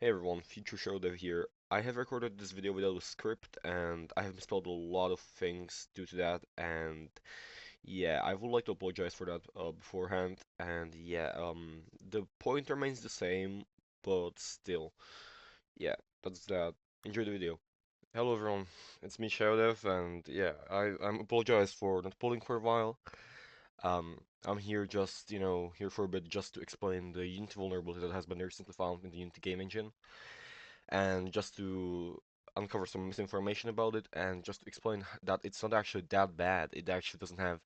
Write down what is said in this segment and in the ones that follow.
Hey everyone, Future Show Dev here. I have recorded this video without a script and I have misspelled a lot of things due to that, and yeah, I would like to apologize for that beforehand. And yeah, the point remains the same, but still, yeah, that's that. Enjoy the video. Hello everyone, it's me Showdev, and yeah, I'm apologize for not polling for a while. I'm here just, here for a bit just to explain the Unity vulnerability that has been recently found in the Unity game engine, and just to uncover some misinformation about it, and just to explain that it's not actually that bad. It actually doesn't have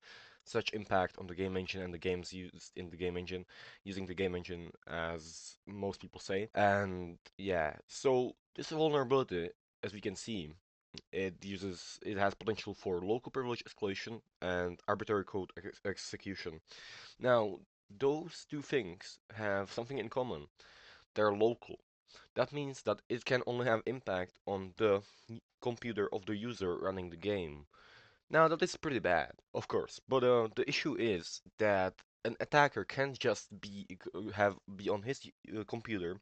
such impact on the game engine and the games used in the game engine, using the game engine as most people say. And yeah, so this vulnerability, as we can see, it has potential for local privilege escalation and arbitrary code execution. Now, those two things have something in common. They're local. That means that it can only have impact on the computer of the user running the game. Now that is pretty bad, of course, but the issue is that an attacker can't just be on his computer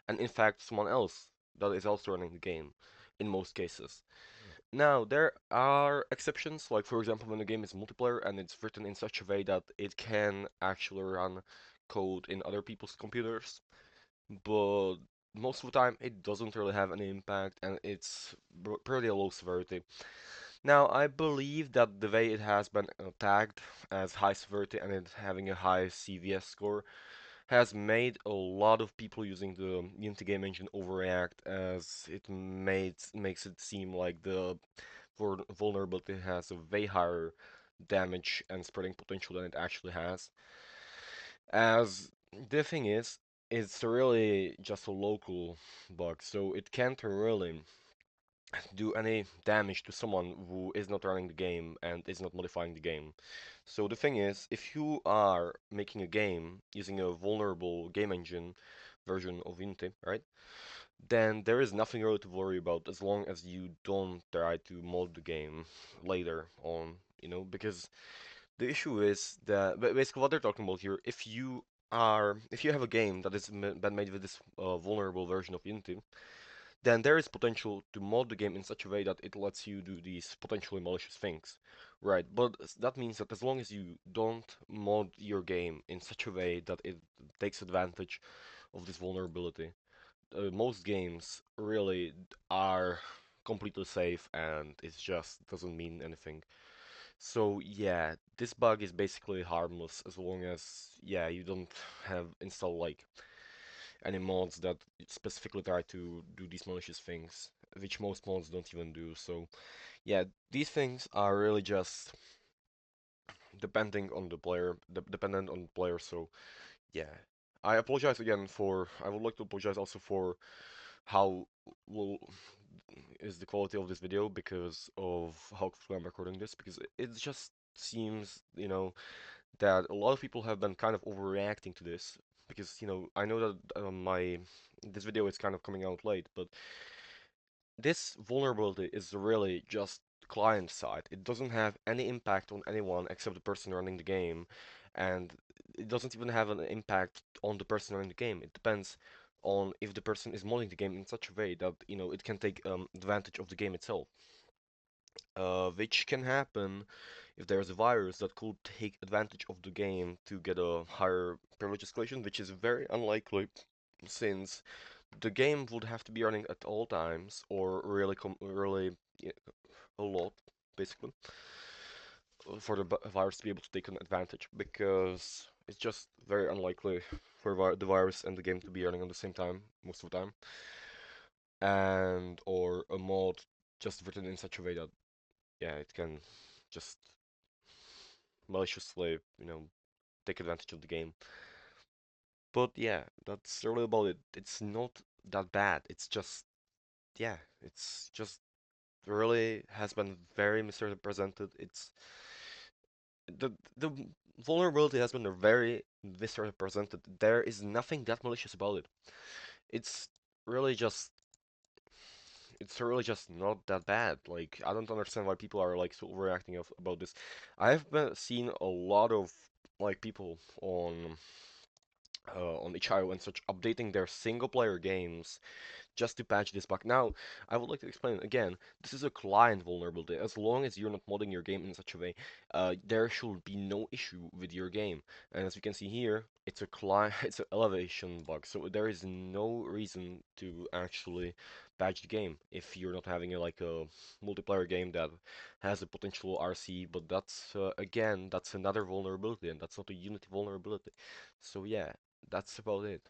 and infect someone else that is also running the game in most cases. Now, there are exceptions, like for example when the game is multiplayer and it's written in such a way that it can actually run code in other people's computers, but most of the time it doesn't really have any impact and it's pretty low severity. Now, I believe that the way it has been tagged as high severity and it having a high CVS score has made a lot of people using the Unity game engine overreact, as it makes it seem like the vulnerability has a way higher damage and spreading potential than it actually has. As the thing is, it's really just a local bug, so it can't really do any damage to someone who is not running the game and is not modifying the game. So the thing is, if you are making a game using a vulnerable game engine version of Unity, right? Then there is nothing really to worry about as long as you don't try to mod the game later on, because the issue is that basically what they're talking about here, if you have a game that is been made with this vulnerable version of Unity, then there is potential to mod the game in such a way that it lets you do these potentially malicious things. Right, but that means that as long as you don't mod your game in such a way that it takes advantage of this vulnerability, most games really are completely safe and it just doesn't mean anything. So yeah, this bug is basically harmless as long as, yeah, you don't have install like any mods that specifically try to do these malicious things, which most mods don't even do. So yeah, these things are really just dependent on the player. So yeah, I apologize again for. I would like to apologize also for how low is the quality of this video because of how quickly I'm recording this, because it just seems, that a lot of people have been kind of overreacting to this, because, I know that my this video is kind of coming out late, but this vulnerability is really just client side. It doesn't have any impact on anyone except the person running the game, and it doesn't even have an impact on the person running the game. It depends on if the person is modding the game in such a way that, it can take advantage of the game itself, which can happen if there's a virus that could take advantage of the game to get a higher privilege escalation, which is very unlikely since the game would have to be running at all times or really yeah, a lot, basically, for the virus to be able to take an advantage, because it's just very unlikely for the virus and the game to be running at the same time most of the time, and or a mod just written in such a way that, yeah, it can just maliciously, take advantage of the game. But yeah, that's really about it. It's not that bad. It's just, yeah, it's just really has been very misrepresented. The vulnerability has been very misrepresented. There is nothing that malicious about it. It's really just it's really just not that bad. Like, I don't understand why people are like so overreacting about this. I've seen a lot of like people on on itch.io and such updating their single player games just to patch this bug. Now, I would like to explain again, this is a client vulnerability. As long as you're not modding your game in such a way, there should be no issue with your game. And as you can see here, it's a client, it's an elevation bug, so there is no reason to actually patch the game if you're not having like a multiplayer game that has a potential RC. But that's again, that's another vulnerability, and that's not a Unity vulnerability. So yeah, that's about it.